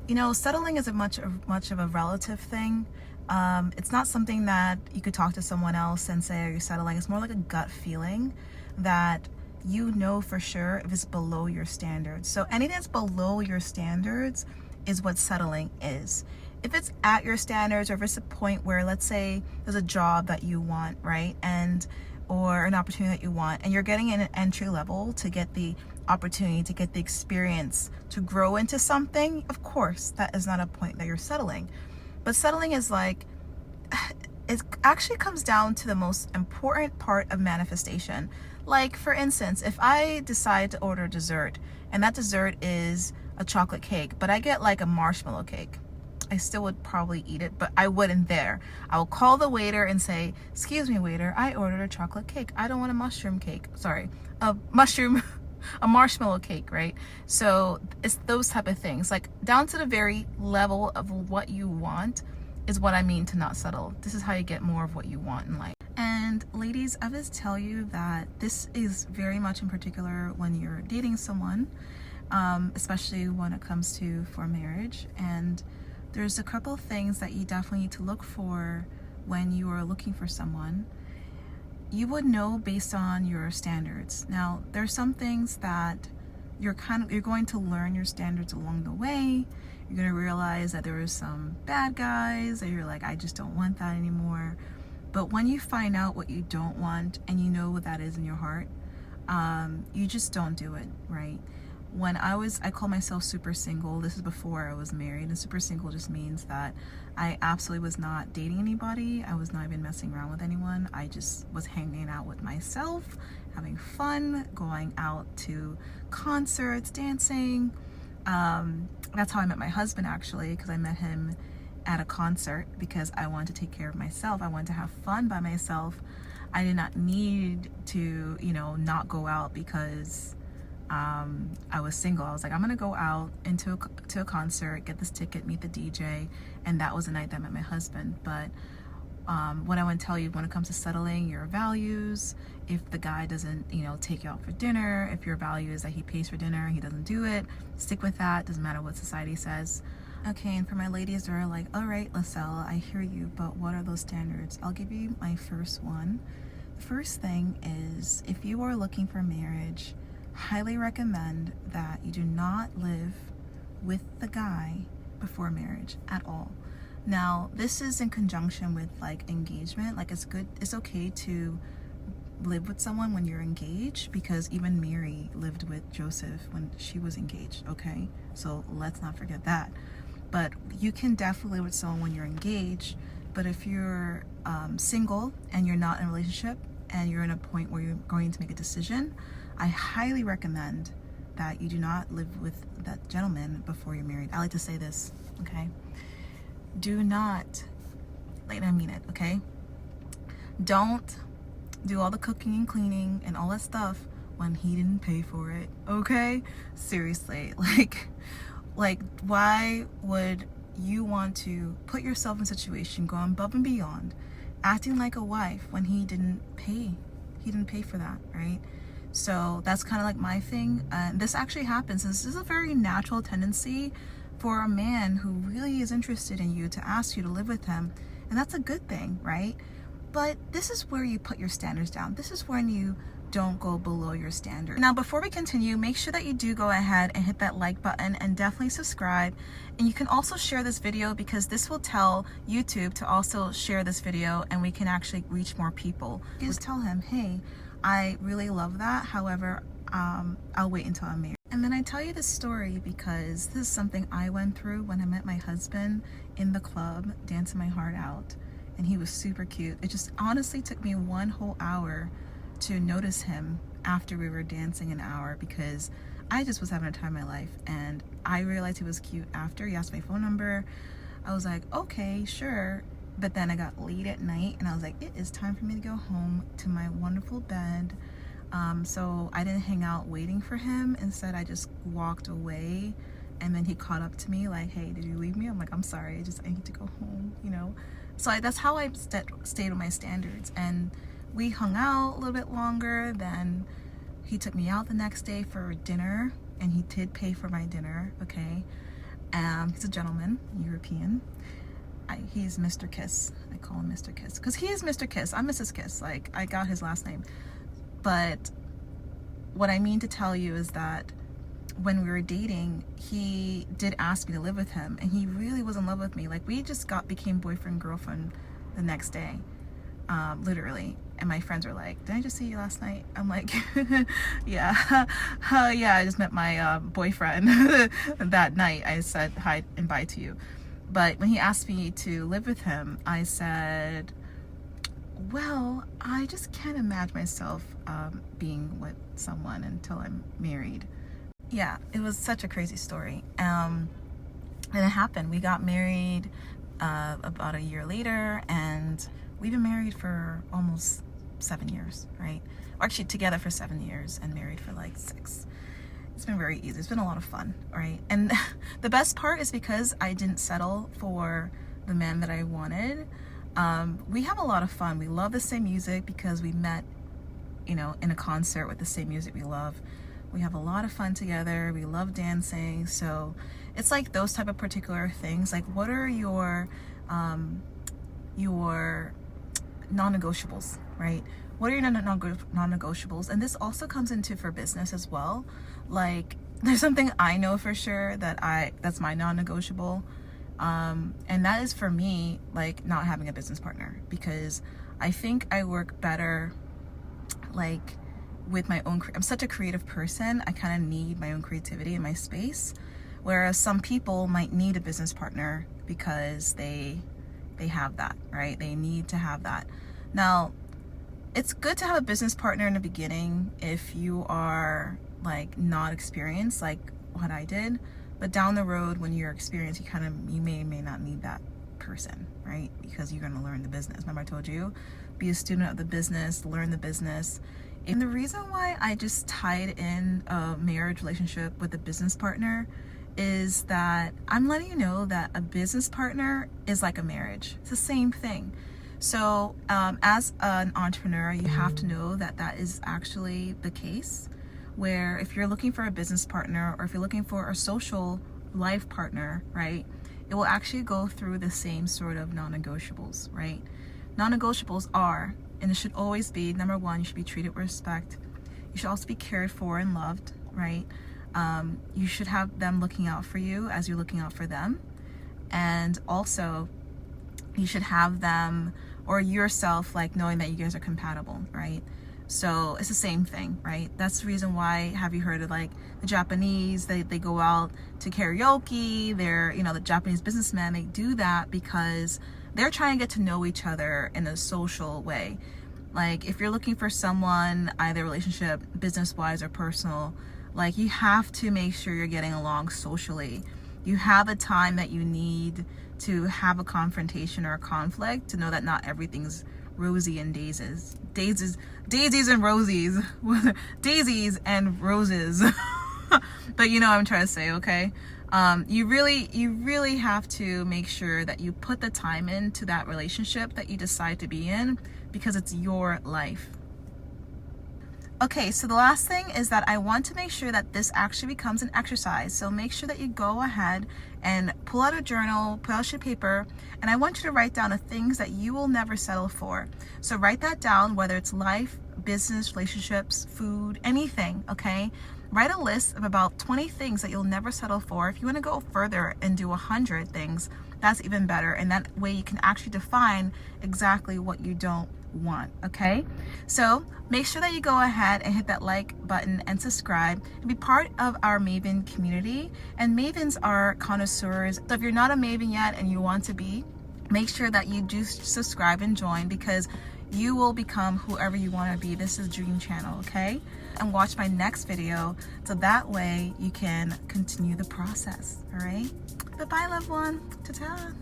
You know, settling is much of a relative thing. It's not something that you could talk to someone else and say, are you settling? It's more like a gut feeling that you know for sure if it's below your standards. So anything that's below your standards is what settling is. If it's at your standards, or if it's a point where, let's say there's a job that you want, right? Or an opportunity that you want, and you're getting in an entry level to get the opportunity, to get the experience, to grow into something, of course, that is not a point that you're settling. But settling is like, it actually comes down to the most important part of manifestation. Like, for instance, if I decide to order dessert, and that dessert is a chocolate cake, but I get like a marshmallow cake, I still would probably eat it, but I wouldn't there. I will call the waiter and say, excuse me, waiter, I ordered a chocolate cake. I don't want a mushroom cake. Sorry, a marshmallow cake, right? So it's those type of things, like down to the very level of what you want is what I mean to not settle. This is how you get more of what you want in life. And ladies, I would tell you that this is very much in particular when you're dating someone, especially when it comes to for marriage. And there's a couple of things that you definitely need to look for when you are looking for someone. You would know based on your standards. Now, there's some things that you're going to learn your standards along the way. You're going to realize that there are some bad guys that you're like, I just don't want that anymore. But when you find out what you don't want and you know what that is in your heart, you just don't do it, right? When I call myself super single. This is before I was married, and super single just means that I absolutely was not dating anybody. I was not even messing around with anyone. I just was hanging out with myself, having fun, going out to concerts, dancing. That's how I met my husband, actually, because I met him at a concert because I wanted to take care of myself. I wanted to have fun by myself. I did not need to, not go out because I was single. I was like, I'm gonna go out to a concert, get this ticket, meet the DJ, and that was the night that I met my husband. But what I want to tell you when it comes to settling your values, if the guy doesn't, take you out for dinner, if your value is that he pays for dinner, he doesn't do it, stick with that. Doesn't matter what society says. Okay, and for my ladies that are like, all right, Liselle, I hear you, but what are those standards? I'll give you my first one. The first thing is, if you are looking for marriage, highly recommend that you do not live with the guy before marriage at all. Now, this is in conjunction with like engagement. Like, it's okay to live with someone when you're engaged, because even Mary lived with Joseph when she was engaged, okay? So let's not forget that. But you can definitely live with someone when you're engaged. But if you're single and you're not in a relationship and you're in a point where you're going to make a decision, I highly recommend that you do not live with that gentleman before you're married. I like to say this, okay? Do not, I mean it, okay? Don't do all the cooking and cleaning and all that stuff when he didn't pay for it, okay? Seriously, like why would you want to put yourself in a situation, go above and beyond, acting like a wife when he didn't pay? He didn't pay for that, right? So that's kind of like my thing. This actually happens. This is a very natural tendency for a man who really is interested in you to ask you to live with him. And that's a good thing, right? But this is where you put your standards down. This is when you don't go below your standard. Now, before we continue, make sure that you do go ahead and hit that like button and definitely subscribe. And you can also share this video, because this will tell YouTube to also share this video and we can actually reach more people. Just tell him, hey, I really love that. However, I'll wait until I'm married. And then I tell you this story because this is something I went through when I met my husband in the club, dancing my heart out. And he was super cute. It just honestly took me one whole hour to notice him after we were dancing an hour, because I just was having a time of my life. And I realized he was cute after he asked my phone number. I was like, okay, sure. But then I got late at night and I was like, it is time for me to go home to my wonderful bed. So I didn't hang out waiting for him. Instead, I just walked away, and then he caught up to me like, hey, did you leave me? I'm like, I'm sorry, I need to go home, So that's how I stayed with my standards. And we hung out a little bit longer. Then he took me out the next day for dinner, and he did pay for my dinner, okay? He's a gentleman, European. He's Mr. Kiss. I call him Mr. Kiss because he is Mr. Kiss. I'm Mrs. Kiss. Like, I got his last name. But what I mean to tell you is that when we were dating, he did ask me to live with him, and he really was in love with me. Like, we just became boyfriend, girlfriend the next day, literally. And my friends were like, did I just see you last night? I'm like, yeah. Yeah, I just met my boyfriend that night. I said hi and bye to you. But when he asked me to live with him, I said, well, I just can't imagine myself being with someone until I'm married. Yeah, it was such a crazy story. And it happened. We got married about a year later, and we've been married for almost 7 years, right? Or actually together for 7 years and married for like 6. It's been very easy. It's been a lot of fun, right? And the best part is because I didn't settle for the man that I wanted. We have a lot of fun. We love the same music because we met, in a concert with the same music we love. We have a lot of fun together. We love dancing. So it's like those type of particular things. Like, what are your non-negotiables, right? What are your non-negotiables? And this also comes into for business as well. Like, there's something I know for sure that's my non-negotiable. And that is for me, like, not having a business partner, because I think I work better like with my own. I'm such a creative person. I kind of need my own creativity in my space, whereas some people might need a business partner because they have that, right? They need to have that. Now, it's good to have a business partner in the beginning if you are like not experienced, like what I did. But down the road, when you're experienced, you may not need that person, right? Because you're going to learn the business. Remember I told you, be a student of the business, learn the business. And the reason why I just tied in a marriage relationship with a business partner is that I'm letting you know that a business partner is like a marriage. It's the same thing. So as an entrepreneur, you have to know that that is actually the case, where if you're looking for a business partner or if you're looking for a social life partner, right, it will actually go through the same sort of non-negotiables, right? Non-negotiables are, and it should always be, number one, you should be treated with respect. You should also be cared for and loved, right? You should have them looking out for you as you're looking out for them. And also, you should have them or yourself like knowing that you guys are compatible, right? So it's the same thing, right? That's the reason why, have you heard of like the Japanese, they go out to karaoke, they're, the Japanese businessmen, they do that because they're trying to get to know each other in a social way. Like, if you're looking for someone, either relationship, business-wise or personal, like, you have to make sure you're getting along socially. You have a time that you need to have a confrontation or a conflict to know that not everything's rosy and daisies and roses. Daisies and roses. But you know what I'm trying to say, okay? You really have to make sure that you put the time into that relationship that you decide to be in, because it's your life. Okay, so the last thing is that I want to make sure that this actually becomes an exercise. So make sure that you go ahead and pull out a journal, pull out your paper, and I want you to write down the things that you will never settle for. So write that down, whether it's life, business, relationships, food, anything, okay? Write a list of about 20 things that you'll never settle for. If you want to go further and do 100 things, that's even better. And that way you can actually define exactly what you don't want, okay? So make sure that you go ahead and hit that like button and subscribe and be part of our Maven community. And Mavens are connoisseurs. So if you're not a Maven yet and you want to be, make sure that you do subscribe and join, because you will become whoever you want to be. This is Dream Channel, okay? And watch my next video so that way you can continue the process, all right? Bye-bye, loved one. Ta-ta.